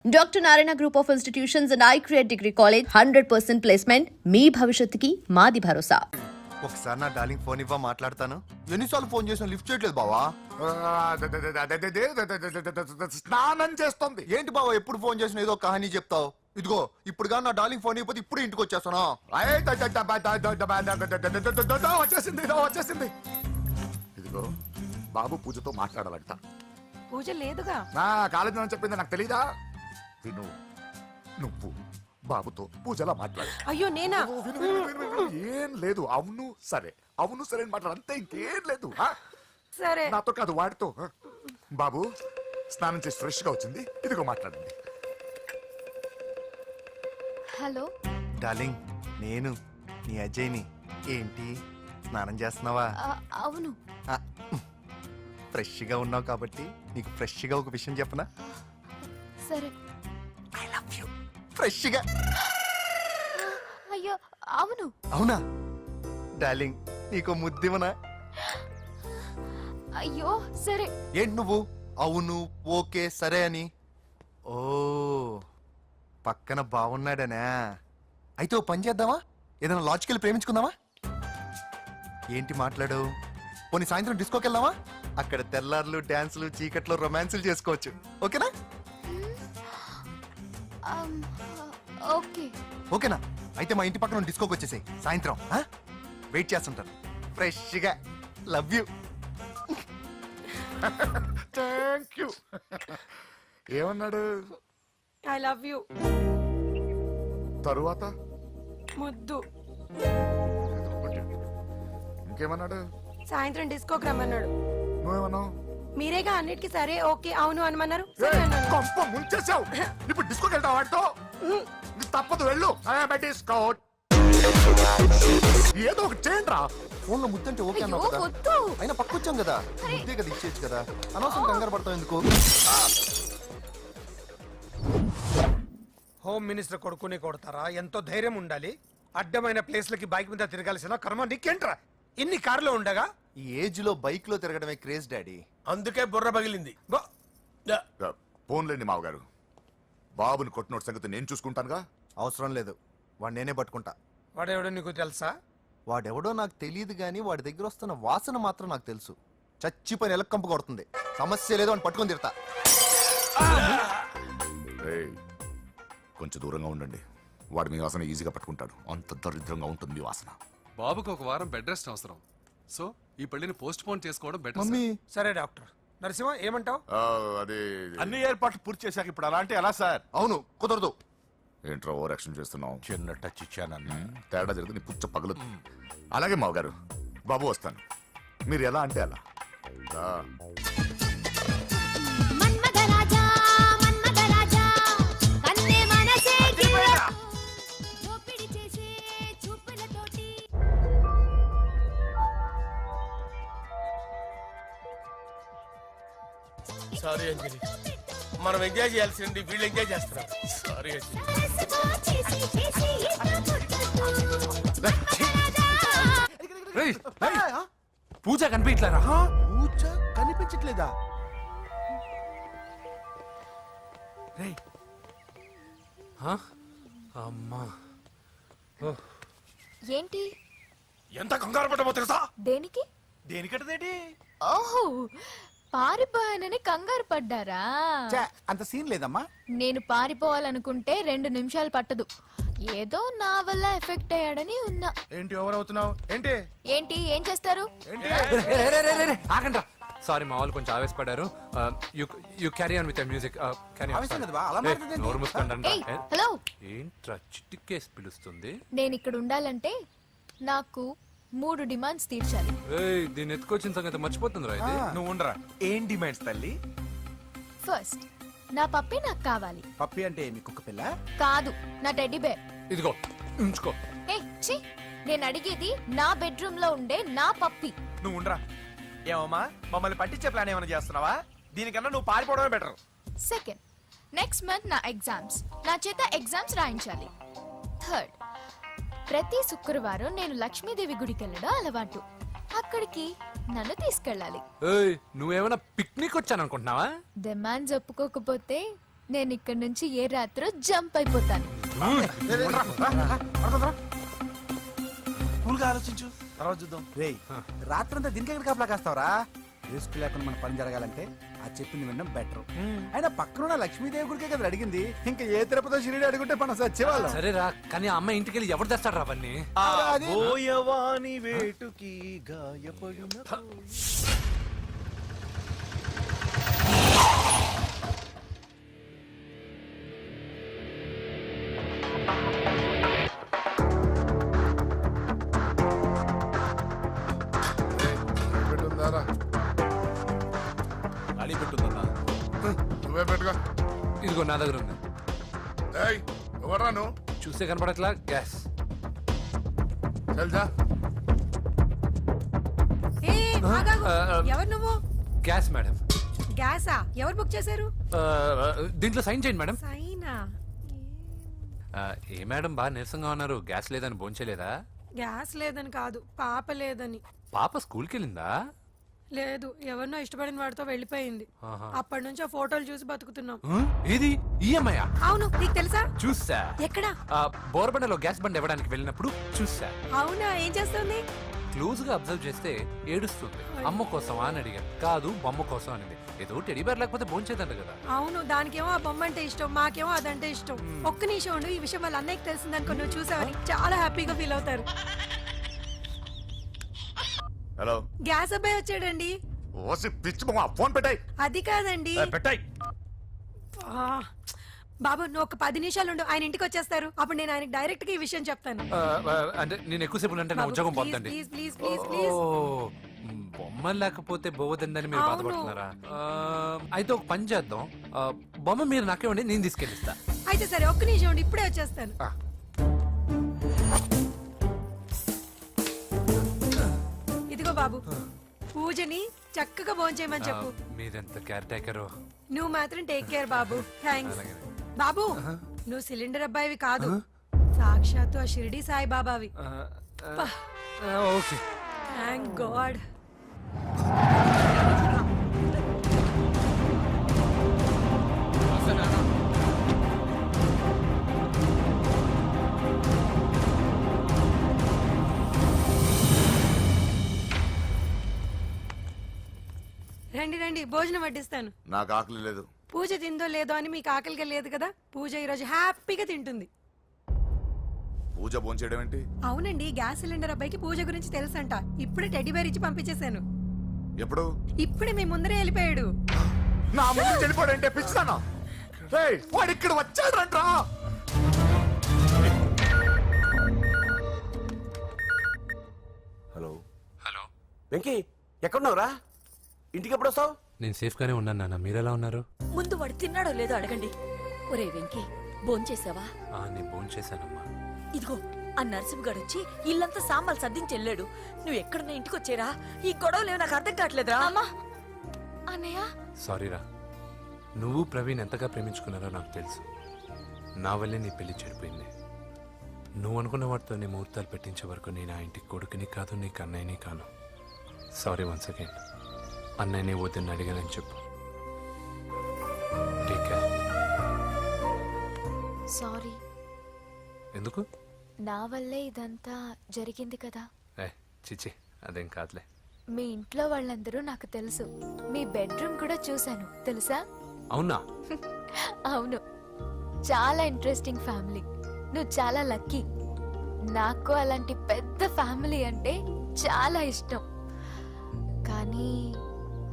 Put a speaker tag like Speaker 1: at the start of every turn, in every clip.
Speaker 1: Doctor Narayana group of institutions and iCreate degree college 100% placement మీ భవిష్యత్తుకి మాది భరోసా.
Speaker 2: ఒకసారి నా డార్లింగ్ ఫోన్ ఇవ్వ మాట్లాడతాను. ఎన్నిసార్లు ఫోన్ చేసినా లిఫ్ట్ చేయట్లేదు బావా.
Speaker 3: స్నానం చేస్తుంది.
Speaker 2: ఏంటి బావా ఎప్పుడు ఫోన్ చేసినా ఏదో కహానీ చెప్తావు. ఇదిగో ఇప్పుడు కానీ నా డార్లింగ్ ఫోన్ ఇవ్వకపోతే ఇప్పుడు ఇంటికి వచ్చేస్తాను.
Speaker 3: వచ్చేసింది. ఇదిగో బాబు పూజతో మాట్లాడాలంట.
Speaker 4: పూజ లేదుగా.
Speaker 3: నా కాలేజీ అని చెప్పింది నాకు తెలీదా? విను, నువ్వు బాబుతో పూజలా మాట్లాడు.
Speaker 4: అయ్యో నేనా?
Speaker 3: ఏం లేదు. అవును సరే అని మాట్లాడు, అంతే, ఇంకేం లేదు.
Speaker 4: సరే
Speaker 3: నాతో కాదు, వాడితో. బాబు స్నానం చేసి ఫ్రెష్ గా వచ్చింది, ఇదిగో మాట్లాడండి.
Speaker 1: హలో
Speaker 2: డార్లింగ్, నేను నీ అజయ్ని. ఏంటి స్నానం చేస్తున్నావా?
Speaker 1: అవును.
Speaker 2: ఫ్రెష్ గా ఉన్నావు కాబట్టి నీకు ఫ్రెష్ గా ఒక విషయం చెప్పనా?
Speaker 1: సరే.
Speaker 2: I love you. ఫ్రెష్ గా.
Speaker 1: అయ్యో అవును.
Speaker 2: అవునా డార్లింగ్, నీకు ముద్దివనా?
Speaker 1: అయ్యో సరే.
Speaker 2: ఏంటి నువ్వు అవును ఓకే సరే అని? ఓ పక్కన బాగున్నాడనా? అయితే ఓ పని చేద్దామా? ఏదైనా లాజికల్ ప్రేమించుకుందామా? ఏంటి మాట్లాడు? పోనీ సాయంత్రం డిస్కోకి వెళ్దామా? అక్కడ తెల్లార్లు డాన్సులు చీకట్లో రొమాన్సులు చేసుకోవచ్చు. ఓకేనా?
Speaker 1: ఓకే.
Speaker 2: ఓకేనా? అయితే మా ఇంటి పక్కన డిస్కోకి వచ్చేసాయి సాయంత్రం. వెయిట్ చేస్తుంటాను ఫ్రెష్గా. Love you.
Speaker 3: Thank you. ఏమన్నాడు?
Speaker 4: I love you.
Speaker 3: తరువాత
Speaker 4: ముద్దు.
Speaker 3: ఇంకేమన్నాడు?
Speaker 4: సాయంత్రం డిస్కోకి రమ్మన్నాడు.
Speaker 3: నువ్వేమన్నావు?
Speaker 4: మీరేగా అన్నిటికీ సరే ఓకే అవును అనమన్నారు. సరే అన్నాను.
Speaker 3: కొంప ముంచేసావు. ఇప్పుడు డిస్కోకి వెళ్తావు వాడితో? తప్పదు, వెళ్ళు. డిస్కో ఏదో ఒకటి చేయండి రా.
Speaker 2: ఫోన్ లో ముద్దంటే ఓకే అన్నావు
Speaker 1: అయ్యో,
Speaker 2: కదా?
Speaker 1: వద్దు.
Speaker 2: అయినా పక్కొచ్చాం కదా, ముద్దే కదా ఇచ్చేయచ్చు కదా. అనవసరం కంగారు పడతావు ఎందుకు?
Speaker 5: హోమ్ మినిస్టర్ కొడుకుని కొడతారా? ఎంతో ధైర్యం ఉండాలి. అడ్డమైన ప్లేస్లకి బైక్ మీద తిరగాల్సిన కర్మ నీకేంట్రా? ఇన్ని కార్లో ఉండగా
Speaker 2: ఈ ఏజ్ లో బైక్ లో తిరగడమే క్రేజ్ డాడీ.
Speaker 5: అందుకే బుర్ర పగిలింది.
Speaker 3: ఫోన్లేండి మావగారు, బాబుని కొట్టినోటి సంగతి నేను చూసుకుంటానుగా.
Speaker 2: అవసరం లేదు, వాడు నేనే పట్టుకుంటా.
Speaker 5: వాడెవడో నీకు తెలుసా?
Speaker 2: వాడెవడో నాకు తెలియదు గానీ వాడి దగ్గర వస్తున్న వాసన మాత్రం నాకు తెలుసు. చచ్చిపోయిన ఎలక్కంపు కొడుతుంది. సమస్య లేదు అని పట్టుకొని తిడతా.
Speaker 3: కొంచెం దూరంగా ఉండండి. వాడు మీ వాసన ఈజీగా పట్టుకుంటాడు. అంత దరిద్రంగా ఉంటుంది మీ వాసన.
Speaker 6: బాబుకు ఒక వారం బెడ్ రెస్ట్ అవసరం. సో ఈ పెళ్లిని పోస్ట్ పోన్ చేసుకోవడం బెటర్.
Speaker 2: మమ్మీ
Speaker 5: సరే డాక్టర్ నరసింహ ఏమంటావు?
Speaker 3: అదే
Speaker 7: అన్ని ఏర్పాట్లు పూర్తి చేశాక ఇప్పుడు అలాంటి ఎలా సార్?
Speaker 2: అవును కుదరదు.
Speaker 3: ఏంట్రా ఓవర్ యాక్షన్ చేస్తున్నావు?
Speaker 7: చిన్న టచ్ ఇచ్చానన్న.
Speaker 3: తేడా జరిగితే నీ పుచ్చ పగలు. అలాగే మావగారు, బాబు వస్తాను. మీరు ఎలా అంటే అలా.
Speaker 5: సారీ అంజలి, మనం ఎంజాయ్ చేయాల్సింది వీళ్ళు ఎంజాయ్ చేస్తున్నారు. సారీ
Speaker 7: పూజ కనిపించలేరా?
Speaker 2: పూజ కనిపించట్లేదా?
Speaker 7: అమ్మా
Speaker 1: ఏంటి?
Speaker 5: ఎంత కంగారు పడ్డమో తెలుసా?
Speaker 1: దేనికి?
Speaker 7: దేనికట్టదేటి?
Speaker 1: ఓహో, పారిపోయానని కంగారు పడ్డారా?
Speaker 7: అంత సీన్ లేదమ్మా.
Speaker 1: నేను పారిపోవాలనుకుంటే 2 నిమిషాలు పట్టదు. ఏదో నా వల్ల ఎఫెక్ట్ అయ్యాడని ఉన్నా.
Speaker 7: ఏంటి ఓవర్ అవుతున్నావు? ఏంటి
Speaker 1: ఏంటి ఏం చేస్తారు?
Speaker 7: ఆగండ్రా.
Speaker 8: సారీ మా వాళ్ళు కొంచెం ఆవేశపడ్డారు. You carry on with music.
Speaker 1: ఏయ్, హలో.
Speaker 8: ఏంట్రా చిటికేసి పిలుస్తుంది?
Speaker 1: నేను ఇక్కడ ఉండాలంటే నాకు 3 డిమాండ్స్ తీర్చాలి.
Speaker 8: ఏయ్, దీన్ని ఎత్తుకొచ్చిన సంగతి మర్చిపోతుందిరా ఇది.
Speaker 7: నువ్వు ఉండరా. ఏం డిమాండ్స్ తల్లి?
Speaker 1: ఫస్ట్, నా పప్పి నాకు కావాలి.
Speaker 7: పప్పి అంటే మీ కుక్క పిల్ల?
Speaker 1: కాదు, నా టెడ్డీ బేర్.
Speaker 8: ఇదిగో ఉంచుకో.
Speaker 1: ఛీ, నేను అడిగేది నా బెడ్రూమ్ లో ఉండే నా పప్పి.
Speaker 7: నువ్వు ఉండరా. ఏమమ్మా, మమ్మల్ని పట్టించే ప్లాన్ ఏమైనా చేస్తున్నావా? దీనికన్నా నువ్వు పారిపోవడమే బెటర్.
Speaker 1: సెకండ్, నెక్స్ట్ మంత్ నా ఎగ్జామ్స్, నా చేత ఎగ్జామ్స్ రాయించాలి. థర్డ్, ప్రతి శుక్రవారం నేను లక్ష్మీదేవి గుడికి వెళ్ళడం అలవాటు. అక్కడికి నన్ను తీసుకెళ్ళాలి.
Speaker 8: ఏయ్, నువ్వేమైనా పిక్నిక్ వచ్చాను అనుకుంటున్నావా?
Speaker 1: డిమాండ్స్ ఒప్పుకోకపోతే నేను ఇక్కడ నుంచి ఏ రాత్రో జంప్ అయిపోతాను.
Speaker 7: కూల్గా ఆలోచించు, తర్వాత చూద్దాం.
Speaker 9: రేయ్ రాత్రంతా దీనికి ఎక్కడ కాపలా కాస్తావరా? రిస్క్ లేకుండా మన పని జరగాలంటే ఆ చెప్పింది వినడం బెటర్. అయినా పక్కన లక్ష్మీదేవి గుడికే కదా అడిగింది. ఇంకా ఏ తిరుపతి షిరిడి అడుగుంటే మనం సచ్చేవాళ్ళం.
Speaker 8: సరేరా, కానీ ఆ అమ్మాయి ఇంటికి వెళ్ళి ఎవరు తెస్తాడు అవన్నీ?
Speaker 7: బోయవాని వేటుకి గాయపడిన ఖాళీ పెట్టుందన్నా.
Speaker 3: నువ్వే పెట్టుకో.
Speaker 8: ఇదిగో నా దగ్గర ఉంది.
Speaker 3: ఎవరా నువ్వు?
Speaker 8: చూస్తే కనపడట్లా? గ్యాస్.
Speaker 3: తెలుసా?
Speaker 4: ఏ, ఆగాగు. ఎవరు నువ్వు?
Speaker 8: Gas madam.
Speaker 4: గ్యాసా? ఎవరు బుక్ చేశారు?
Speaker 8: దీంట్లో సైన్ చేయండి మేడం.
Speaker 4: సైనా?
Speaker 8: ఏ మేడం బాగా నీరసంగా ఉన్నారు? గ్యాస్ లేదని భోంచలేదా?
Speaker 4: గ్యాస్ లేదని కాదు, పాప లేదని.
Speaker 8: పాప స్కూల్కి వెళ్ళిందా?
Speaker 4: లేదు, ఎవరినో ఇష్టపడిన వాడితో వెళ్ళిపోయింది.
Speaker 8: ఆహా.
Speaker 4: అప్పటి నుంచి ఆ ఫోటోలు చూసి బతుకుతున్నాం.
Speaker 8: ఏది ఈఎంఐ?
Speaker 4: అవును, నీకు తెలుసా?
Speaker 8: చూసా.
Speaker 4: ఎక్కడా?
Speaker 8: బోరబండలో గ్యాస్ బండ్ ఇవ్వడానికి వెళ్ళినప్పుడు చూసా.
Speaker 4: అవునా, ఏం చేస్తుంది?
Speaker 8: క్లోజ్ గా అబ్జర్వ్ చేస్తే ఏడుస్తుంది. అమ్మ కోసమా అని అడిగాను. కాదు, బొమ్మ కోసం అనింది. ఏదో టెడీ బేర్ లేకపోతే భోంచేదంట కదా.
Speaker 4: అవును, దానికేమో ఆ బొమ్మ అంటే ఇష్టం, మాకేమో అదంటే ఇష్టం. ఒక్క నిమిషం ఉండు, ఈ విషయం వాళ్ళ అన్నయ్యకి తెలిసిందనుకో, నువ్వు చూసావని చాలా హ్యాపీగా ఫీల్ అవుతారు.
Speaker 3: హలో,
Speaker 4: గ్యాస్ అబ్బాయి వచ్చాడండి.
Speaker 3: ఓసి పిచ్చి బొమ్మ, ఫోన్ పెట్టాయి.
Speaker 4: అది కాదండి.
Speaker 7: పెట్టాయి.
Speaker 4: ఆ, బాబు నువ్వు ఒక 10 నిమిషాలు ఉండు, ఆయన ఇంటికి వచ్చేస్తారు. అప్పుడు నేను ఆయనకి డైరెక్ట్ గా ఈ విషయం చెప్తాను.
Speaker 8: అంటే నేను ఎక్కువసేపు అంటే నా
Speaker 4: బాబు,
Speaker 8: ఉద్యోగం
Speaker 4: ప్లీజ్,
Speaker 8: పోద్దండి.
Speaker 4: Please, please, please, please.
Speaker 8: బొమ్మ లేకపోతే పోవద్దని మీరు
Speaker 4: అవును.
Speaker 8: బాధపడుతున్నారా? అయితే ఒక పని చేద్దాం. బొమ్మ మీరు నాకే ఉండి నేను తీసుకెళ్ళిస్తా.
Speaker 4: అయితే సరే, ఒక్క నిమిషం ఉండు, ఇప్పుడే వచ్చేస్తాను. ఇదిగో బాబు, పూజని చక్కగా భోంచేయమని చెప్పు.
Speaker 8: మీరెంత కేర్ టేకరు.
Speaker 4: నువ్వు మాత్రం టేక్ కేర్ బాబు. థ్యాంక్స్. బాబు, నువ్వు సిలిండర్ అబ్బాయివి కాదు, సాక్షాత్తు ఆ షిరిడి సాయి బాబావి.
Speaker 8: ఓకే.
Speaker 4: Thank God. రండి రండి, భోజనం వడ్డిస్తాను.
Speaker 3: నాకు ఆకలి లేదు.
Speaker 4: పూజ తిందో లేదో అని మీకు ఆకలిగా లేదు కదా, పూజ ఈరోజు హ్యాపీగా తింటుంది.
Speaker 3: పూజ భోంచేయడం ఏంటి?
Speaker 4: అవునండి, గ్యాస్ సిలిండర్ అబ్బాయికి పూజ గురించి తెలుసంట. ఇప్పుడే టెడ్డీ బేర్ ఇచ్చి పంపించేశాను.
Speaker 3: ఎప్పుడు?
Speaker 4: ఇప్పుడే మీ ముందరే వెళ్ళిపోయాడు.
Speaker 3: నా ముందు వెళ్ళిపోయాడంటే పిచ్చిదానా? వాడు ఇక్కడ వచ్చాడంట్రా.
Speaker 7: Hello
Speaker 8: hello.
Speaker 7: వెంకీ, ఎక్కడున్నావురా? ఇంటికి ఎప్పుడు వస్తావు?
Speaker 8: నేను సేఫ్ గానే ఉన్నాను నాన్న. మీరెలా ఉన్నారు?
Speaker 10: ముందు వాడు తిన్నాడో లేదో అడగండి. ఒరే వెంకీ, భోంచేసావా?
Speaker 8: నేను భోంచేశానమ్మా.
Speaker 10: ఇదిగో ఆ నరసింహగాడు వచ్చి ఇల్లంతా సామాన్లు సర్దించి వెళ్ళాడు. నువ్వు ఎక్కడున్నా ఇంటికి వచ్చేరా? ఈ గొడవలేవు నాకు అర్థం కావట్లేదురా.
Speaker 1: అమ్మా, అన్నయ్య.
Speaker 8: సారీరా. నువ్వు ప్రవీణ్ ఎంతగా ప్రేమించుకున్నారో నాకు తెలుసు. నా వల్లే నీ పెళ్లి చెడిపోయింది. నువ్వు అనుకున్న వాటితో నీ ముహూర్తాలు పెట్టించే వరకు నేను ఆ ఇంటికి కొడుకుని కాదు, నీకు అన్నయ్యని కాను. Sorry once again. అన్నయ్యని వద్దని అడిగానని చెప్పు. Take care.
Speaker 1: సారీ,
Speaker 8: ఎందుకు?
Speaker 1: నా వల్లే ఇదంతా జరిగింది కదా.
Speaker 8: చిచి, అదేం కాదులే.
Speaker 1: మీ ఇంట్లో వాళ్ళందరూ నాకు తెలుసు. మీ బెడ్రూమ్ కూడా చూశాను, తెలుసా?
Speaker 8: అవునా?
Speaker 1: అవును, చాలా ఇంట్రెస్టింగ్ ఫ్యామిలీ. నువ్వు చాలా లక్కీ. నాకు అలాంటి పెద్ద ఫ్యామిలీ అంటే చాలా ఇష్టం. కానీ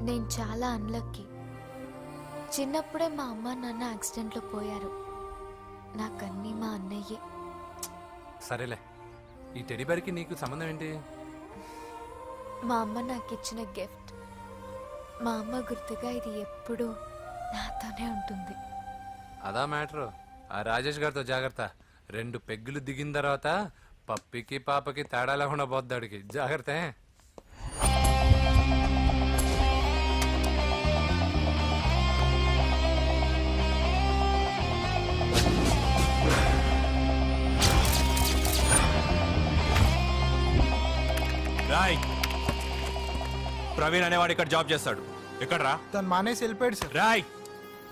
Speaker 1: నేను చాలా అన్లక్కీ. చిన్నప్పుడే మా అమ్మ నాన్న యాక్సిడెంట్లో పోయారు. నాకన్నీ మా అన్నయ్యే.
Speaker 8: సరేలే, ఈ టెడీబేర్కి నీకు సంబంధం ఏంటి?
Speaker 1: మా అమ్మ నాకు ఇచ్చిన గిఫ్ట్. మా అమ్మ గుర్తుగా ఇది ఎప్పుడూ నాతోనే ఉంటుంది.
Speaker 8: అదా మ్యాటర్. ఆ రాజేష్ గారితో జాగ్రత్త. 2 పెగ్గులు దిగిన తర్వాత పప్పికి పాపకి తేడా లేకుండా పోద్దాడికి. జాగ్రత్త.
Speaker 11: రాయ్, ప్రవీణ్ అనేవాడు ఇక్కడ జాబ్ చేస్తాడు. ఎక్కడ్రా?
Speaker 9: తను మానేసి వెళ్ళిపోయాడు సార్.
Speaker 11: రాయ్,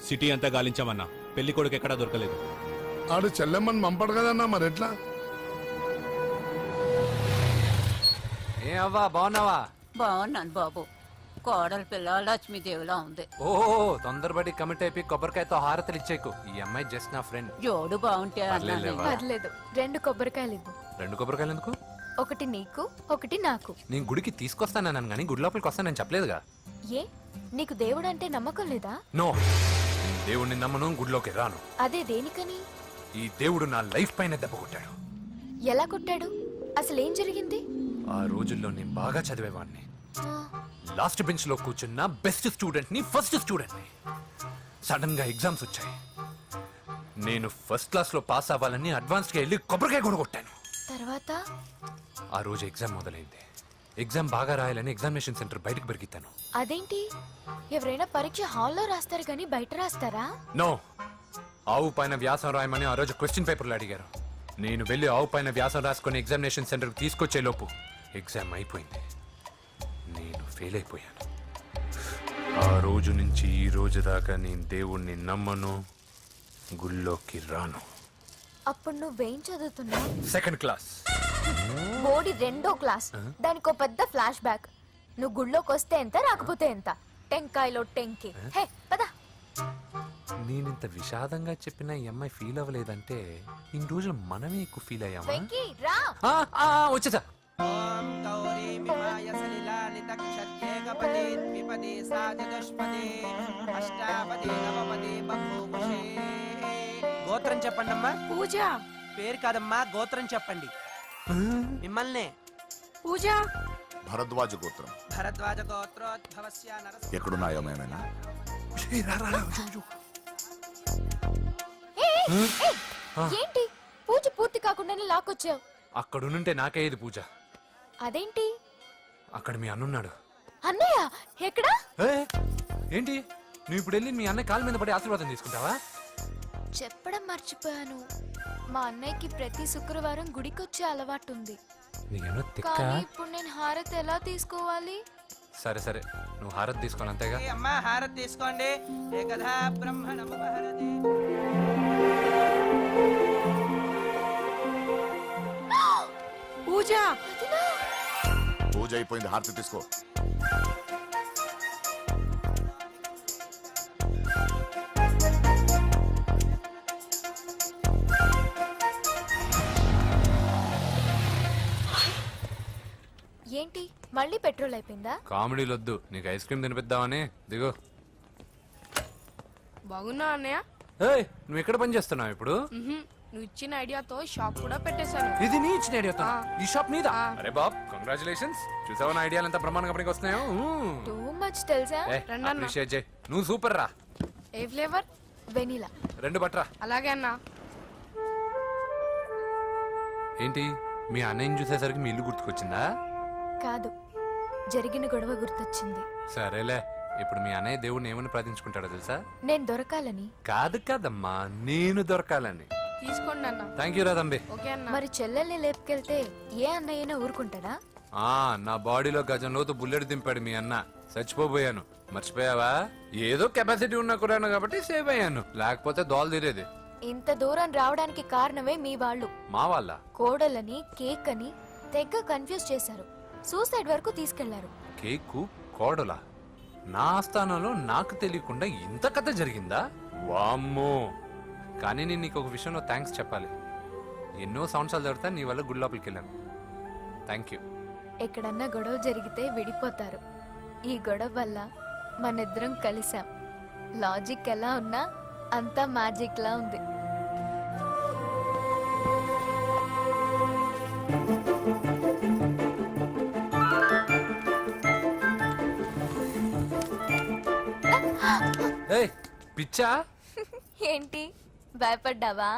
Speaker 11: సిటీ అంతా గాలించామన్నా.
Speaker 8: పెళ్లి కొడుకు ఎక్కడా దొరకలేదు.
Speaker 11: ఆడు చెల్లెమ్మని పంపడు కదన్నా మరి ఎట్లా?
Speaker 8: ఏ అవ్వా బాగున్నావా?
Speaker 10: బాగున్నాను బాబు. కోడలి పిల్ల లక్ష్మీదేవిలా ఉంది.
Speaker 8: ఓ తొందరపడి కమిట్ అయిపోయి కొబ్బరికాయతో హారతలు ఇచ్చేకు. ఈ అమ్మాయి జస్ట్ నా ఫ్రెండ్.
Speaker 10: జోడు బాగుంటే
Speaker 8: పర్లేదులేవా?
Speaker 1: పర్లేదు 2 కొబ్బరికాయలు ఇవ్వు.
Speaker 8: 2 కొబ్బరికాయలు ఎందుకు?
Speaker 1: ఒకటి నీకు ఒకటి నాకు.
Speaker 8: నేను గుడికి తీసుకొస్తానన్నాను కానీ గుడి లోపలికి వస్తానని చెప్పలేదుగా.
Speaker 1: ఏ నీకు దేవుడు అంటే నమ్మకం లేదా?
Speaker 8: నో, నేను దేవుడిని నమ్మను, గుడిలోకి రాను.
Speaker 1: అదే దేనికని?
Speaker 8: ఈ దేవుడు నా లైఫ్ పైన దెబ్బ కొట్టాడు.
Speaker 1: ఎలా కొట్టాడు? అసలు ఏం జరిగింది?
Speaker 8: ఆ రోజుల్లో నేను బాగా చదివేవాడిని.
Speaker 1: ఆ,
Speaker 8: లాస్ట్ బెంచ్ లో కూర్చున్న బెస్ట్ స్టూడెంట్ ని, ఫస్ట్ స్టూడెంట్ ని. సడన్ గా ఎగ్జామ్స్ వచ్చాయి. నేను ఫస్ట్ క్లాస్ లో పాస్ అవ్వాలని అడ్వాన్స్ గా వెళ్ళి కొబ్బరికాయ కూడా కొట్టాను.
Speaker 1: తర్వాత
Speaker 8: ఆ రోజు ఎగ్జామ్ మొదలైంది. ఎగ్జామ్ బాగా రాయాలని ఎగ్జామినేషన్ సెంటర్ బయటకు పెరిగితాను.
Speaker 1: అదేంటి? ఎవరైనా పరీక్ష హాల్లో రాస్తారు కానీ బయట రాస్తారా?
Speaker 8: నో, ఆవు పైన వ్యాసం రాయమని ఆ రోజు క్వశ్చన్ పేపర్లు అడిగారు. నేను వెళ్ళి ఆవు పైన వ్యాసం రాసుకొని ఎగ్జామినేషన్ సెంటర్కి తీసుకొచ్చే లోపు ఎగ్జామ్ అయిపోయింది. నేను ఫెయిల్ అయిపోయాను. ఆ రోజు నుంచి ఈ రోజు దాకా నేను దేవుణ్ణి నమ్మను, గుళ్ళోకి రాను.
Speaker 1: అప్పుడు నువ్వేం చదువుతున్నావు?
Speaker 8: Second class.
Speaker 1: బోడి 2వ క్లాస్. దానికో పెద్ద ఫ్లాష్ బ్యాక్. నువ్వు గుళ్ళోకి వస్తే ఎంత, రాకపోతే ఎంత. టెంకాయలో టెంకి. హే పద.
Speaker 8: నేనింత విషాదంగా చెప్పిన ఈ అమ్మాయి ఫీల్ అవ్వలేదంటే ఇన్ని రోజులు మనమే ఎక్కువ ఫీల్ అయ్యామా?
Speaker 1: వెంకీ రా.
Speaker 8: వచ్చేసా.
Speaker 7: గోత్రం చెప్పండి అమ్మా.
Speaker 4: పూజ.
Speaker 7: పేరు కాదమ్మా, గోత్రం చెప్పండి. మిమ్మల్నే.
Speaker 4: పూజ.
Speaker 3: భరద్వాజ గోత్రం.
Speaker 7: భరద్వాజ గోత్రోద్భవస్య నరసింహ.
Speaker 3: ఎక్కడున్నాయో మేమైనా?
Speaker 1: ఏంటి పూజ పూర్తి కాకుండానే లాక్కొచ్చావు?
Speaker 8: అక్కడుంటే నాకే ఇది పూజ.
Speaker 1: అదేంటి?
Speaker 8: అక్కడ మీ అన్నున్నాడు.
Speaker 1: అన్నయ్య ఎక్కడా?
Speaker 8: ఏంటి నువ్వు ఇప్పుడు వెళ్ళి మీ అన్నయ్య కాళ్ళ మీద పడి ఆశీర్వాదం తీసుకుంటావా?
Speaker 1: చెప్పడం మర్చిపోయాను. మా అన్నయ్యకి ప్రతి శుక్రవారం గుడికొచ్చే అలవాటు ఉంది.
Speaker 8: నీకేమో తిక్క.
Speaker 1: కానీ ఇప్పుడు నేను హారతి ఎలా తీసుకోవాలి?
Speaker 8: సరే సరే, నువ్వు హారతి తీసుకోవాలి అంతేగా.
Speaker 7: ఏ అమ్మా, హారతి తీసుకోండి. ఏకదా బ్రహ్మణముపహరతి.
Speaker 4: పూజ.
Speaker 3: పూజ అయిపోయింది, హారతి తీసుకో.
Speaker 1: ఏంటి మళ్ళీ పెట్రోల్ అయిపోయిందా?
Speaker 8: కామెడీలు వద్దు, నీకు ఐస్ క్రీమ్ తినిపిద్దామని. దిగు.
Speaker 4: బాగున్నా అన్నయ్య?
Speaker 8: ఏయ్, నువ్వు ఎక్కడ పని చేస్తున్నావు ఇప్పుడు?
Speaker 4: నువ్వు ఇచ్చిన ఐడియాతో షాప్ కూడా పెట్టేశాను.
Speaker 8: ఇది నీ ఇచ్చిన ఐడియా? ఈ షాప్ నీదా? అరే బాబ్, కంగ్రాచులేషన్స్. చూసావా నా ఐడియాలు ఎంత బ్రహ్మాండంగా పనికి వస్తున్నాయో?
Speaker 1: టూ మచ్ తెలుసా?
Speaker 8: అప్రిషియేట్ చేయి. నువ్వు సూపర్ రా.
Speaker 4: ఏ ఫ్లేవర్?
Speaker 1: వెనీలా.
Speaker 8: 2 బట్రా.
Speaker 4: అలాగే అన్నా.
Speaker 8: ఏంటి మీ అన్నయ్యని చూసేసరికి మీ ఇల్లు గుర్తుకొచ్చిందా?
Speaker 1: కాదు, జరిగిన గొడవ గుర్తొచ్చింది.
Speaker 8: సరేలే, ఇప్పుడు మీ అన్నయ్య దేవుడిని ఏమని ప్రార్థించుకుంటాడో తెలుసా?
Speaker 1: నేను దొరకాలని.
Speaker 8: కాదు కాదమ్మా, నేను దొరకాలని.
Speaker 4: తీసుకోండి అన్న.
Speaker 8: థ్యాంక్ యూ రా తంబి.
Speaker 4: ఓకే అన్న.
Speaker 1: మరి చెల్లెల్ని లేపుకెళ్తే ఏ అన్నయ్యనా ఊరుకుంటాడా?
Speaker 8: నా బాడీలో గజం లోతు బుల్లెట్ దింపాడు మీ అన్న. చచ్చిపోయాను, మర్చిపోయావా? ఏదో కెపాసిటీ ఉన్న కురాను కాబట్టి సేవ్ అయ్యాను, లేకపోతే దోలు తీరేది.
Speaker 1: ఇంత దూరం రావడానికి కారణమే మీ వాళ్ళు.
Speaker 8: మా వాళ్ళ
Speaker 1: కోడలని కేక్ అని తెగ కన్ఫ్యూజ్ చేశారు. సూసైడ్ వరకు తీసుకెళ్లారు.
Speaker 8: కేకు కోడలా? నా ఆస్థానంలో నాకు తెలియకుండా ఇంత కథ జరిగిందా? వామ్మో. కానీ నేను నీకు ఒక విషయంలో థ్యాంక్స్ చెప్పాలి. ఎన్నో సంవత్సరాలు జరుగుతా నీ వల్ల గుడి లోపలికి వెళ్ళాను. Thank you.
Speaker 1: ఎక్కడన్నా గొడవ జరిగితే విడిపోతారు. ఈ గొడవ వల్ల మనిద్దరం కలిసాం. లాజిక్ ఎలా ఉన్నా అంతా మ్యాజిక్ లా ఉంది.
Speaker 8: ఏయ్, పిచ్చా?
Speaker 1: ఏంటి భయపడ్డావా?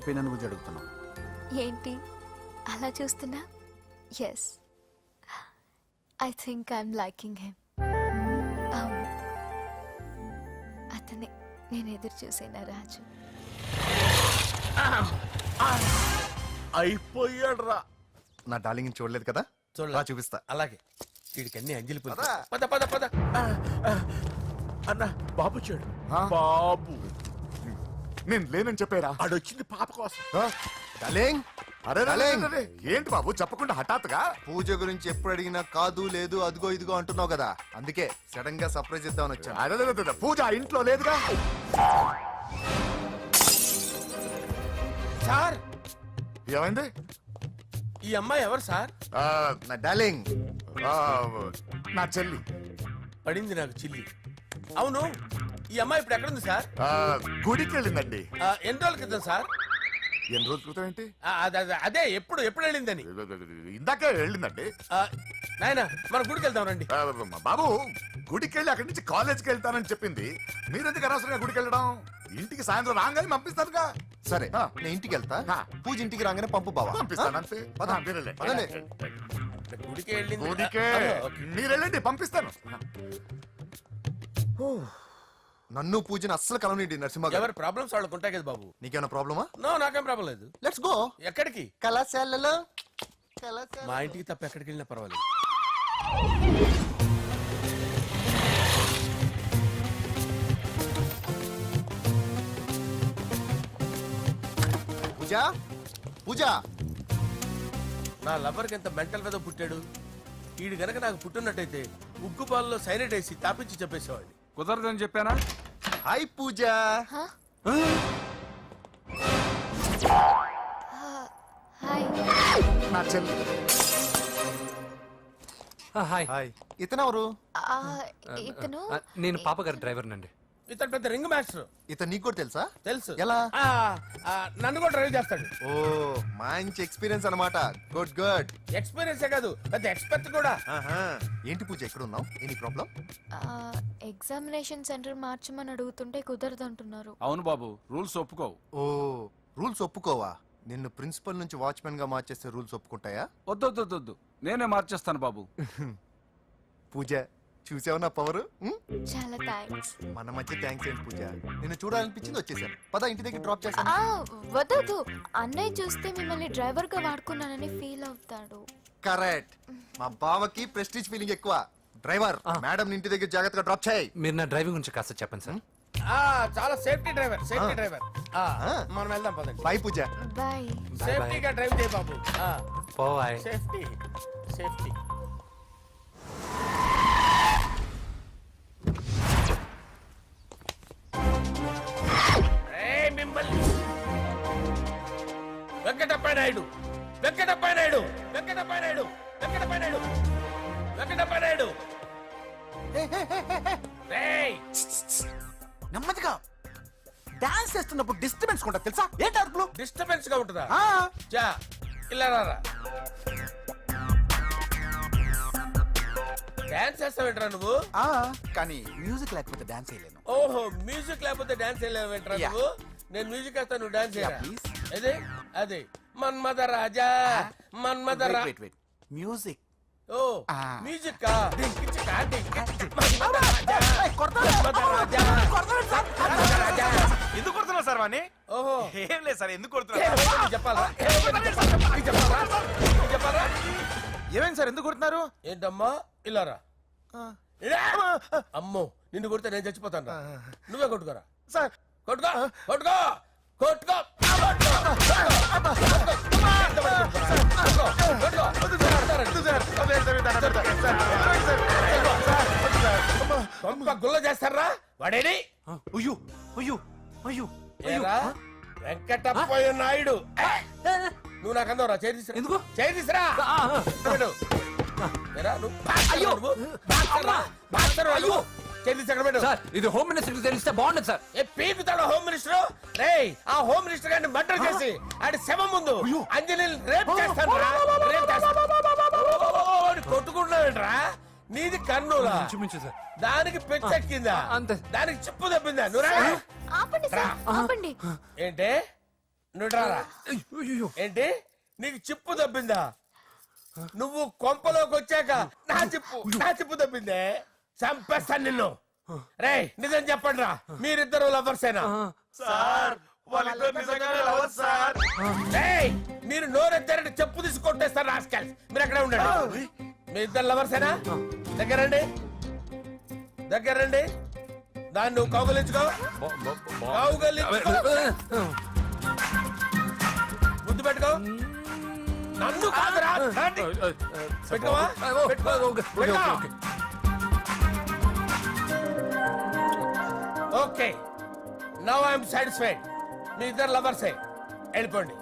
Speaker 9: ఒపీనియన్ గురించి అడుగుతున్నాం.
Speaker 1: ఏంటి అలా చూస్తున్నా? Yes, I think I'm liking him. అవును. ఇతనే నేను ఎదురు చూసిన రాజు.
Speaker 7: అయిపోయాడు రా.
Speaker 2: నా డార్లింగ్ చూడలేదు కదా,
Speaker 7: చూడలే.
Speaker 2: రా చూపిస్తా.
Speaker 7: అలాగే వీడికి అన్ని అంజలి పులుసు.
Speaker 2: పద.
Speaker 7: పద పద పద. అన్న బాబు చూడు.
Speaker 3: ఆ?
Speaker 7: బాబు
Speaker 3: నేను లేనని చెప్పారా?
Speaker 7: ఆడొచ్చింది పాప కోసం.
Speaker 2: డార్లింగ్,
Speaker 3: అరే
Speaker 2: డార్లింగ్.
Speaker 3: ఏంటి బాబు చెప్పకుండా హఠాత్తుగా?
Speaker 2: పూజ గురించి ఎప్పుడు అడిగినా కాదు లేదు అదిగో ఇదిగో అంటున్నావు కదా, అందుకే సడన్ గా సర్ప్రైజ్ ఇద్దామని వచ్చాను.
Speaker 3: అరే పూజ ఆ ఇంట్లో లేదుగా.
Speaker 7: సార్
Speaker 3: ఏమైంది?
Speaker 7: ఈ అమ్మాయి ఎవరు సార్?
Speaker 3: ఆ,
Speaker 2: నా డార్లింగ్,
Speaker 3: ఆ, నా చెల్లి.
Speaker 7: పడింది నాకు చిల్లి. అవును ఈ అమ్మాయి ఇప్పుడు ఎక్కడుంది సార్?
Speaker 3: ఆ, గుడికి వెళ్ళిందండి.
Speaker 7: ఎన్ని రోజుల క్రితం సార్?
Speaker 3: ఎన్ని రోజుల క్రితం ఏంటి?
Speaker 7: అదే ఎప్పుడు ఎప్పుడు వెళ్ళిందని.
Speaker 3: ఇందాకే వెళ్ళిందండి.
Speaker 7: నాయన మన గుడికి వెళ్దాం రండి.
Speaker 3: ఆ, బాబు గుడికి వెళ్ళి అక్కడి నుంచి కాలేజ్కి వెళ్తానని చెప్పింది. మీరెందుకు అనవసరంగా గుడికి వెళ్ళడం? ఇంటికి సాయంత్రం రాగానే పంపిస్తానుగా.
Speaker 2: సరే
Speaker 3: ఆ.
Speaker 2: నేను ఇంటికి వెళ్తా,
Speaker 3: ఆ.
Speaker 2: పూజ ఇంటికి రాగానే పంపు బావా.
Speaker 3: పంపిస్తాను అంతే.
Speaker 2: పద.
Speaker 3: ఆ, మీరెళ్ళండి.
Speaker 2: పదండి.
Speaker 7: గుడికి వెళ్ళింది.
Speaker 3: గుడికే
Speaker 7: ఓకే.
Speaker 3: మీరు వెళ్ళండి, పంపిస్తాను.
Speaker 2: నన్ను పూజని అస్సలు కలవనిండి నరసింహ గారు.
Speaker 7: ఎవరి ప్రాబ్లమ్స్ వాళ్ళకు ఉంటాయి కదా బాబు.
Speaker 2: నీకేమైనా ప్రాబ్లమా?
Speaker 7: నో నాకేం ప్రాబ్లం లేదు.
Speaker 2: Let's go.
Speaker 7: ఎక్కడికి?
Speaker 2: కళాశాలలో
Speaker 7: మా ఇంటికి తప్ప ఎక్కడికి వెళ్ళినా పర్వాలేదు.
Speaker 2: పూజ, పూజ.
Speaker 7: నా లవర్కి ఎంత మెంటల్ మీద పుట్టాడు. వీడు గనక నాకు పుట్టినట్టయితే ఉగ్గు పాలలో సైనట్ వేసి తాపించి చెప్పేసేవాడిని.
Speaker 6: కుదరదని చెప్పానా?
Speaker 2: హాయ్ పూజ.
Speaker 1: హా? హాయ్.
Speaker 3: నా చెల్లి.
Speaker 8: హాయ్.
Speaker 2: హాయ్. ఇతనెవరు?
Speaker 1: ఆ, ఇతను
Speaker 8: నేను పాప గారి డ్రైవర్ నండి.
Speaker 7: ఇతను పెద్ద రింగ్ మాస్టర్.
Speaker 2: ఇతను నీకు కూడా తెలుసా?
Speaker 7: తెలుసు.
Speaker 2: ఎలా?
Speaker 7: నన్ను కూడా డ్రైవ్ చేస్తాడు.
Speaker 2: ఓ మంచి ఎక్స్పీరియన్స్ అన్నమాట. Good good.
Speaker 7: ఎక్స్పీరియన్సే కాదు పెద్ద ఎక్స్పర్ట్ కూడా.
Speaker 2: ఏంటి పూజ ఎక్కడ ఉన్నావు? Any problem?
Speaker 1: ఎగ్జామినేషన్ సెంటర్ మార్చమని అడుగుతుంటే కుదరదంటున్నారు.
Speaker 6: అవును బాబు, రూల్స్ ఒప్పుకోవు.
Speaker 2: ఓ రూల్స్ ఒప్పుకోవా? నిన్ను ప్రిన్సిపల్ నుంచి వాచ్మెన్ గా మార్చేస్తే రూల్స్ ఒప్పుకుంటాయా?
Speaker 6: వద్దొద్దొద్దు, నేనే మార్చేస్తాను బాబు.
Speaker 2: పూజ చూసావు నా పవర్?
Speaker 1: చాలా థ్యాంక్స్.
Speaker 2: మన మధ్య థ్యాంక్స్ ఏంటి పూజ, నిన్ను చూడాలనిపించింది వచ్చేసాను. పద ఇంటి దగ్గర డ్రాప్ చేస్తాను.
Speaker 1: వద్దు, అన్నయ్య చూస్తే మిమ్మల్ని డ్రైవర్ గా వాడుకున్నానని ఫీల్ అవుతాడు.
Speaker 2: కరెక్ట్. మా బావకి ప్రెస్టీజ్ ఫీలింగ్ ఎక్కువ. డ్రైవర్, మేడం ఇంటి దగ్గర జాగ్రత్తగా డ్రాప్ చేయి.
Speaker 8: మీరు నా డ్రైవింగ్ గురించి కాస్త చెప్పండి సార్.
Speaker 7: చాలా సేఫ్టీ డ్రైవర్. Safety driver. మనం వెళ్దాం పదండి.
Speaker 2: బాయ్ పూజ.
Speaker 1: బాయ్.
Speaker 7: సేఫ్టీగా డ్రైవ్ చేయి బాబు.
Speaker 8: పోవాయ్.
Speaker 7: Safety safety. మిమ్మల్ని వెంకటప్ప నాయుడు, వెంకటప్ప నాయుడు, వెంకటప్ప నాయుడు, వెంకటప్ప నాయుడు, వెంకటప్ప నాయుడు.
Speaker 9: నెమ్మదిగా డాన్స్ చేస్తున్నప్పుడు డిస్టర్బెన్స్ కొంటా తెలుసా? ఏంటి అరుపులు?
Speaker 7: డిస్టర్బెన్స్ గా ఉంటుందా?
Speaker 9: ఆ,
Speaker 7: జా ఇలా రారా. డాన్స్ చేస్తావేంట్రా నువ్వు?
Speaker 9: ఆ, కానీ మ్యూజిక్ లేకపోతే డాన్స్ చేయలేను.
Speaker 7: ఓహో, మ్యూజిక్ లేకపోతే డాన్స్ వేయలేవేంట్రా
Speaker 9: Yeah.
Speaker 7: నువ్వు? నేను మ్యూజిక్ వేస్తా, నువ్వు డాన్స్ చేయరా?
Speaker 9: Yeah, please.
Speaker 7: అదే అదే మన్మద రాజా, మన్మద రా.
Speaker 9: Wait wait music.
Speaker 7: Oh
Speaker 9: Ah.
Speaker 7: Music కా డింకిచికా డింకిచి మన్మద రాజా, మన్మద రాజా, మన్మద రాజా.
Speaker 5: ఎందుకు కొడుతున్నావు సార్ వాణ్ణి?
Speaker 7: ఓహో
Speaker 5: ఏం లేదు సార్, ఎందుకు
Speaker 7: ఏ,
Speaker 5: కొడుతున్నారు?
Speaker 7: నీకు చెప్పాలా? నీకు చెప్పాలా? నీకు చెప్పాలా?
Speaker 9: ఏమైంది సార్, ఎందుకు కొడుతున్నారు?
Speaker 7: ఏంటమ్మా ఇలా రా. ఇలా. అమ్మో నిన్ను కొడితే నేను చచ్చిపోతాను రా. నువ్వే కొట్టుకోరా.
Speaker 9: సార్
Speaker 7: కొట్టుకో కొట్టుకో కొట్టుకో. గుల్ల చేస్తారా వాడేడి?
Speaker 9: అయ్యో అయ్యో అయ్యో
Speaker 7: ఏరా, వెంకటప్పయ్య నాయుడు. నువ్వు నాకు అందవరా? చేయి తీసురా.
Speaker 8: ఎందుకు?
Speaker 7: చేయి తీసురా. పెట్టు. ఏరా, నువ్వు బాక్సర్ రా నువ్వు. బాక్సర్ రా. బాక్సర్ రా నువ్వు. చేయి తీసి అక్కడ పెట్టు.
Speaker 8: సార్ ఇది హోమ్ మినిస్టర్ తెలిస్తే బాగుండదు సార్.
Speaker 7: ఏ పీకుతాడు హోమ్ మినిస్టర్? రేయ్, ఆ హోమ్ మినిస్టర్ గారిని మర్డర్ చేసి ఆడి శవం ముందు అంజలి రేప్ చేస్తాను రా. రేప్ చేస్తాను. కొట్టుకుంటున్నావేంట్రా? నీది కన్నులా?
Speaker 8: ఇంచుమించు సార్.
Speaker 7: దానికి పెచ్చెక్కిందా?
Speaker 8: అంతే.
Speaker 7: దానికి చిప్పు తప్పిందా? నువ్వు రా.
Speaker 1: ఆపండి సార్, ఆపండి.
Speaker 7: ఏంటి? నువ్వు రారా.
Speaker 8: అయ్యో.
Speaker 7: ఏంటి? నీకు చిప్పు తప్పిందా? నువ్వు కొంపలోకి వచ్చాక నా చిప్పు తప్పిందే. చంపేస్తాను నిన్ను. రే నిజం చెప్పండి రా, మీరిద్దరు లవర్సేనా?
Speaker 3: సార్ వాళ్ళిద్దరు నిజంగానే లవర్స్ సార్.
Speaker 7: ఏయ్, మీరు నోరెత్తారంటే చెప్పు తీసి కొట్టేస్తారు రాస్కల్స్. మీరు అక్కడే ఉండండి. మీ ఇద్దరు లవర్సేనా? దగ్గరండి, దగ్గరండి. దాన్ని నువ్వు కౌగలించుకో, కౌగలించుకో. ముద్దు పెట్టుకో. నన్ను కాదురా, దాన్ని. పెట్టుకోవా? పెట్టుకో. పెట్టుకో. Okay, now I'm satisfied. మీ ఇద్దరు లవర్సే, వెళ్ళిపోండి.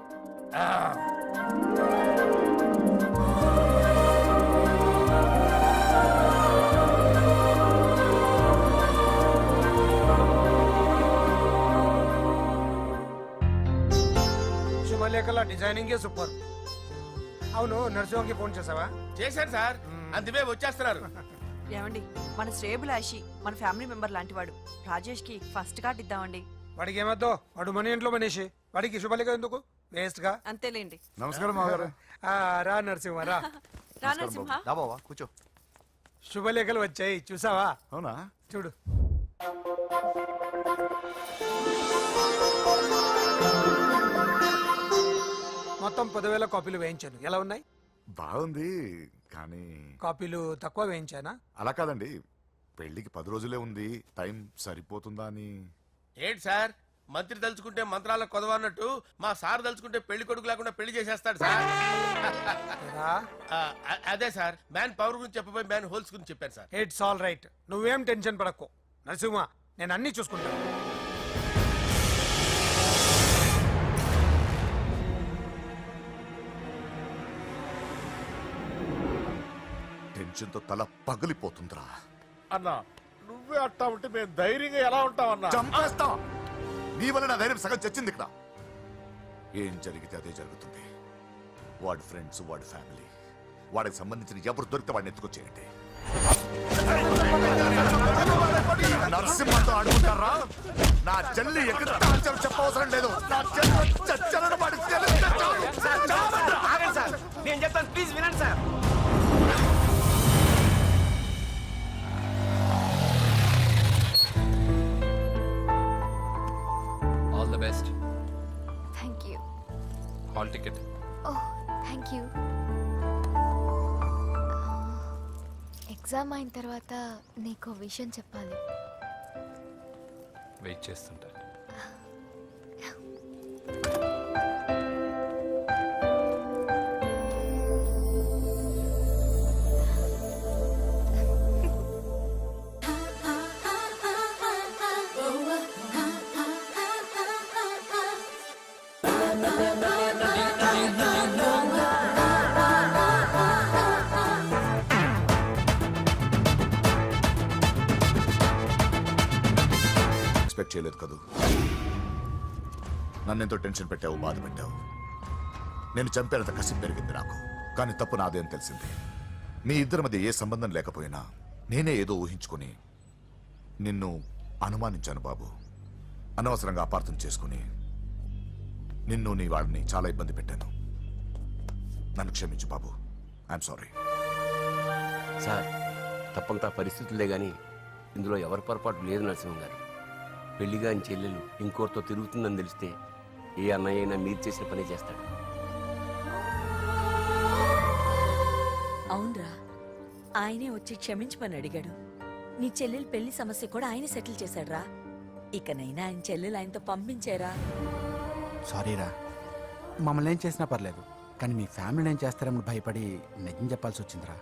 Speaker 5: శుభలేఖల డిజైనింగ్ సూపర్. అవును, నరసింహకి ఫోన్ చేసావా?
Speaker 7: చేశాను సార్, అందుకే వచ్చేస్తున్నారు.
Speaker 10: ఏమండి, మన శ్రేయబులాషి మన ఫ్యామిలీ మెంబర్ లాంటి వాడు. రాజేష్ కి ఫస్ట్ కార్డ్ ఇద్దామండి.
Speaker 5: వాడికి ఏమద్దో, వాడు మన ఇంట్లో మనిషి, వాడికి శుభలేఖ ఎందుకు వేస్ట్ గా?
Speaker 10: అంతేలేండి.
Speaker 3: నమస్కారం మామగారు.
Speaker 5: రా నరసింహ రా.
Speaker 10: రా నరసింహ.
Speaker 2: రా బావా కూర్చో.
Speaker 5: శుభలేఖలు వచ్చాయి, చూసావా?
Speaker 3: అవునా?
Speaker 5: చూడు. మొత్తం 10,000 కాపీలు వేయించాను. ఎలా ఉన్నాయి?
Speaker 3: బాగుంది, కానీ
Speaker 5: కాపీలు తక్కువ వేయించానా?
Speaker 3: అలా కాదండి, పెళ్లికి 10 రోజులే ఉంది, టైం సరిపోతుందా అని.
Speaker 7: ఏంటి సార్, మంత్రి తలుచుకుంటే మంత్రాలకు కొదవన్నట్టు మా సార్ తలుచుకుంటే పెళ్లి కొడుకు లేకుండా పెళ్లి చేసేస్తాడు సార్.
Speaker 5: రా.
Speaker 7: అదే సార్, మ్యాన్ పవర్ గురించి చెప్పబోయి మ్యాన్ హోల్స్ గురించి చెప్పాను సార్.
Speaker 5: ఇట్స్ ఆల్ రైట్, నువ్వేం టెన్షన్ పడకు నరసింహ, నేను అన్ని చూసుకుంటాను.
Speaker 3: టెన్షన్ తో తల పగిలిపోతుందిరా.
Speaker 12: అన్నా నువ్వే అట్టా ఉంటే మేము ధైర్యంగా ఎలా ఉంటామన్నా?
Speaker 3: చంపేస్తా. నీ వల్ల నా ధైర్యం సగం చచ్చింది ఇక్కడ. ఏం జరిగితే అదే జరుగుతుంది. వాడి ఫ్రెండ్స్, వాడి ఫ్యామిలీ, వాడికి సంబంధించిన ఎవరు దొరికితే వాడిని ఎత్తుకొచ్చేయండి. నరసింహతో ఆడుకుంటారా? నా చెల్లి ఎక్కడ చెప్పవసరం లేదు. నా చెల్లి చచ్చలను వాడి
Speaker 7: నేను చెప్తాను, ప్లీజ్ వినండి sir.
Speaker 8: All the best.
Speaker 1: Thank you.
Speaker 8: Hall ticket.
Speaker 1: Oh, thank you. Exam అయిన తర్వాత నీకు విషయం చెప్పాలి.
Speaker 8: వెయిట్ చేస్తుంటా.
Speaker 3: ఎక్స్పెక్ట్ చేయలేదు కదూ. నన్నెంతో టెన్షన్ పెట్టావు, బాధ పెట్టావు. నేను చంపేంత కసి పెరిగింది నాకు. కానీ తప్పు నాదే అని తెలిసింది. మీ ఇద్దరి మధ్య ఏ సంబంధం లేకపోయినా నేనే ఏదో ఊహించుకొని నిన్ను అనుమానించాను బాబు. అనవసరంగా అపార్థం చేసుకుని నిన్ను, నీ వాడిని చాలా ఇబ్బంది పెట్టాను. నన్ను క్షమించు బాబు. I'm sorry.
Speaker 13: సార్, తప్పంతా పరిస్థితులే గాని ఇందులో ఎవరి పొరపాటు లేదు నరసింహ గారు. పెళ్లిగాని చెల్లెలు ఇంకోరితో తిరుగుతుందని తెలిస్తే ఏ అన్నయ్య అయినా మీరు చేసిన పని చేస్తాడు.
Speaker 10: అవునరా, ఆయనే వచ్చి క్షమించమని అడిగాడు. నీ చెల్లెలు పెళ్లి సమస్య కూడా ఆయన సెటిల్ చేశాడురా. ఇకనైనా ఆయన చెల్లెలు ఆయనతో పంపించారా?
Speaker 9: సారీరా, మమ్మల్ని ఏం చేసినా పర్లేదు, కానీ మీ ఫ్యామిలీని ఏం చేస్తారని భయపడి నిజం చెప్పాల్సి వచ్చిందిరా.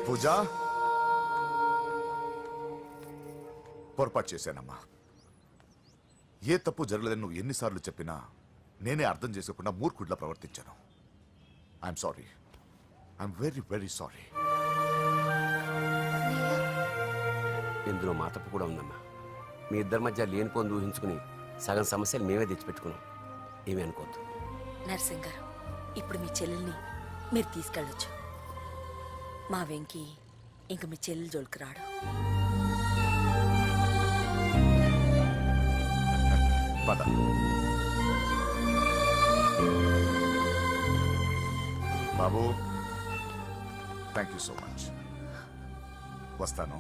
Speaker 3: పూజా, పొరపాటు చేశానమ్మా. ఏ తప్పు జరగలేదని నువ్వు ఎన్నిసార్లు చెప్పినా నేనే అర్థం చేసుకోకుండా మూర్ఖుడిలా ప్రవర్తించాను. I'm sorry. I'm very very sorry.
Speaker 13: ఇందులో మా తప్పు కూడా ఉందమ్మా. మీ ఇద్దరి మధ్య లేనిపోని ఊహించుకుని సగం సమస్యలు మేమే తెచ్చిపెట్టుకున్నాం. ఏమీ అనుకోవద్దు.
Speaker 10: నర్సింగ్ గారు, ఇప్పుడు మీ చెల్లెల్ని మీరు తీసుకెళ్ళొచ్చు. మా వెంకి ఇంక మీ చెల్లెలు జోలికి రాడు.
Speaker 3: పద. బాబు, థ్యాంక్ యూ సో మచ్. వస్తాను.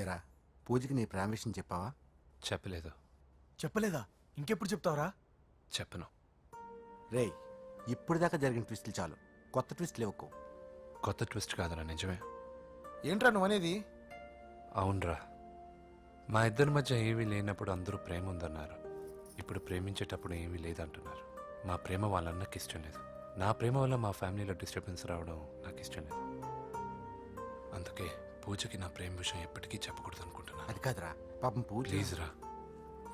Speaker 9: ఎరా పూజకి నీ ప్రేమ విషయం చెప్పావా?
Speaker 8: చెప్పలేదు.
Speaker 9: చెప్పలేదా? ఇంకెప్పుడు చెప్తావురా?
Speaker 8: చెప్పను.
Speaker 9: రేయ్, ఇప్పుడు దాకా జరిగిన ట్విస్టులు చాలు, కొత్త ట్విస్ట్ లేవుకో.
Speaker 8: కొత్త ట్విస్ట్ కాదురా, నిజమే.
Speaker 9: ఏంట్రా నువ్వు అనేది?
Speaker 8: అవునరా, మా ఇద్దరి మధ్య ఏమీ లేనప్పుడు అందరూ ప్రేమ ఉందన్నారు. ఇప్పుడు ప్రేమించేటప్పుడు ఏమీ లేదంటున్నారు. మా ప్రేమ వాళ్ళన్నకి ఇష్టం లేదు. నా ప్రేమ వల్ల మా ఫ్యామిలీలో డిస్టర్బెన్స్ రావడం నాకు ఇష్టం లేదు. అందుకే పూజకి నా ప్రేమ విషయం ఎప్పటికీ చెప్పకూడదు అనుకుంటున్నా.
Speaker 9: అది కాదురా, పాపం పూజ.
Speaker 8: ప్లీజ్ రా,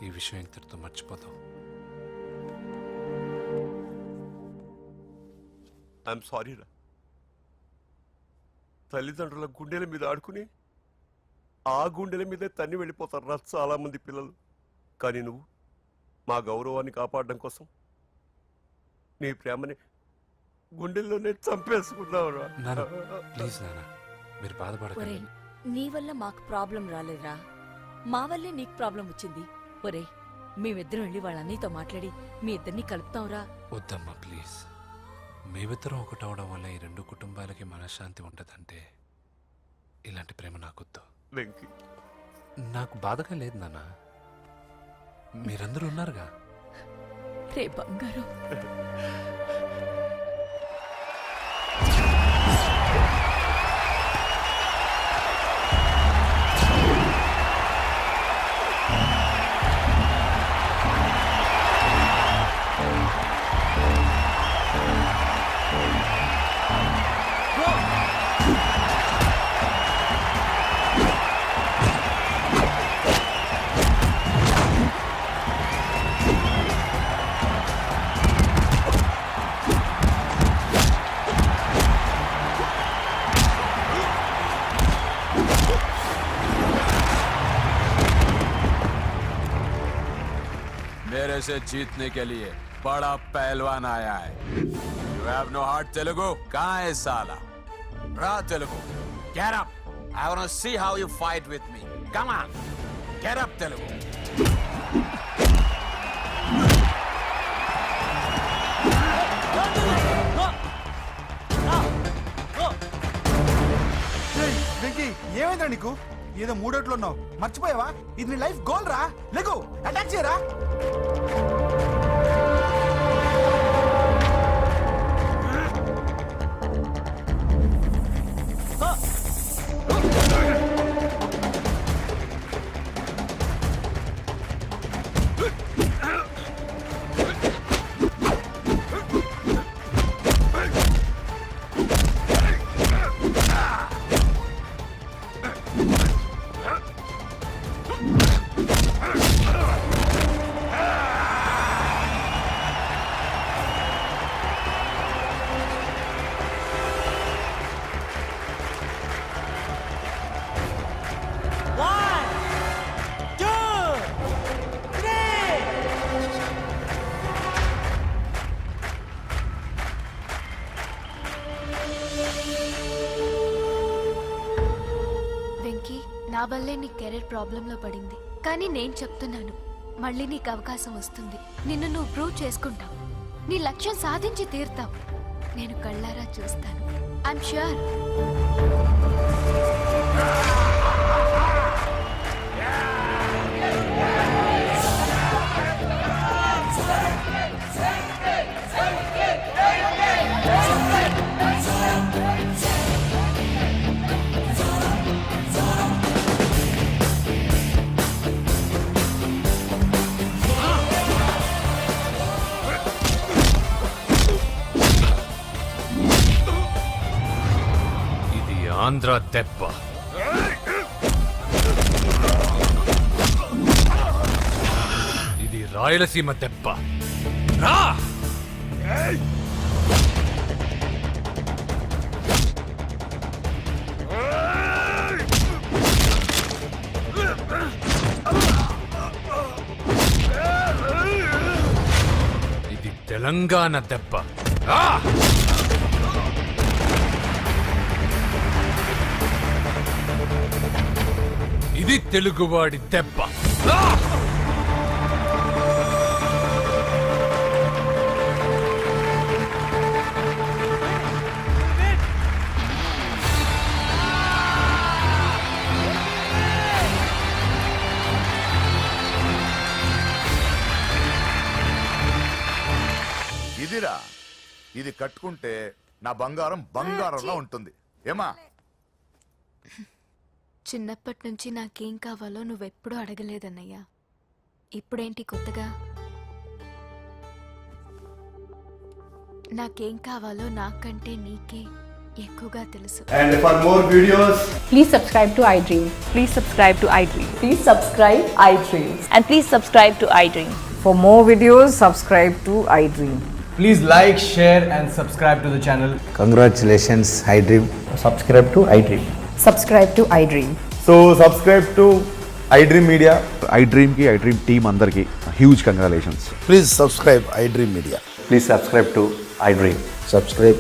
Speaker 8: ఈ విషయం ఇంతటితో మర్చిపోతాం.
Speaker 13: ఐఎమ్ సారీ రా. తల్లిదండ్రుల గుండెల మీద ఆడుకుని ఆ గుండెల మీదే తన్ని వెళ్ళిపోతారు రా చాలా మంది పిల్లలు. కానీ నువ్వు మా గౌరవాన్ని కాపాడడం కోసం నీ ప్రేమని గుండెల్లోనే చంపేసుకున్నావు రా.
Speaker 8: ప్లీజ్ నాన్న, మీరు బాధపడకండి.
Speaker 10: ఒరే, నీ వల్ల మాకు ప్రాబ్లం రాలేదురా, మా వల్లే నీకు ప్రాబ్లం వచ్చింది. ఒరే, మేమిద్దరం వెళ్ళి వాళ్ళ అన్నయ్యతో మాట్లాడి మీ ఇద్దరిని కలుపుతాంరా.
Speaker 8: వద్దమ్మా ప్లీజ్. మేమిద్దరం ఒకటవడం వల్ల ఈ రెండు కుటుంబాలకి మనశ్శాంతి ఉండదంటే ఇలాంటి ప్రేమ నాకొద్దు.
Speaker 13: వెంకీ,
Speaker 8: నాకు బాధగా లేదు నాన్న, మీరందరూ ఉన్నారుగా.
Speaker 10: రే బంగారం.
Speaker 14: मेरे से जीतने के लिए बड़ा पहलवान आया है. You have no heart, Telugu? कहाँ है साला? Ra Telugu. Get up. I want to see how you fight with me. Come on. Get up, Telugu.
Speaker 9: Venky, ఏమైందిరా నీకు? ఏదో మూడోట్లో ఉన్నావు, మర్చిపోయావా? ఇది నీ లైఫ్ గోల్ రా. లెగో, అటాక్ చేయరా.
Speaker 1: నా వల్లే నీ కెరీర్ ప్రాబ్లంలో పడింది. కానీ నేను చెప్తున్నాను, మళ్ళీ నీకు అవకాశం వస్తుంది. నిన్ను నువ్వు ప్రూవ్ చేసుకుంటావు. నీ లక్ష్యం సాధించి తీరుతావు. నేను కళ్ళారా చూస్తాను. I'm sure.
Speaker 12: Yeah!
Speaker 8: ఆంధ్ర దెబ్బ. ఇది రాయలసీమ దెబ్బ. రా! ఇది తెలంగాణ దెబ్బ. రా! ఇది తెలుగువాడి దెబ్బ. రా!
Speaker 3: ఇదిరా, ఇది కట్టుకుంటే నా బంగారం బంగారంలో ఉంటుంది. ఏమా?
Speaker 1: చిన్నప్పటి నుంచి నాకేం కావాలో నువ్వెప్పుడూ అడగలేదన్నయ్యా. ఇప్పుడేంటి కొత్తగా? నాకేం కావాలో నాకంటే నీకే ఎక్కువగా తెలుసు.
Speaker 9: And for more videos,
Speaker 10: Please subscribe to iDream. Please subscribe to iDream. Please subscribe iDream. And please subscribe to iDream.
Speaker 4: For more videos, subscribe to iDream.
Speaker 9: please like, share and subscribe to the channel.
Speaker 11: Congratulations iDream.
Speaker 9: Subscribe to iDream.
Speaker 4: Subscribe to iDream.
Speaker 9: So subscribe to iDream Media. iDream ki iDream team andarki huge congratulations.
Speaker 11: Please subscribe iDream media.
Speaker 9: Please subscribe to iDream.
Speaker 11: Subscribe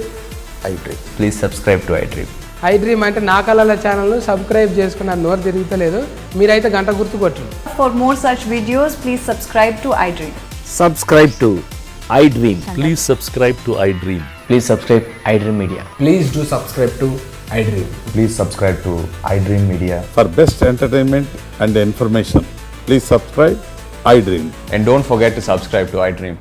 Speaker 11: iDream.
Speaker 9: Please subscribe to iDream.
Speaker 5: iDream అంటే నా కళల channel subscribe చేసుకున్న నోరు తిరుగుతలేదు. మీరైతే గంట గుర్తు కొట్టండి.
Speaker 4: For more such videos, please subscribe to iDream.
Speaker 9: Subscribe to iDream.
Speaker 11: Please subscribe to iDream.
Speaker 9: Please subscribe iDream Media. Please do subscribe to iDream. Please subscribe to iDream Media.
Speaker 12: For best entertainment and information please subscribe iDream.
Speaker 9: And don't forget to subscribe to iDream.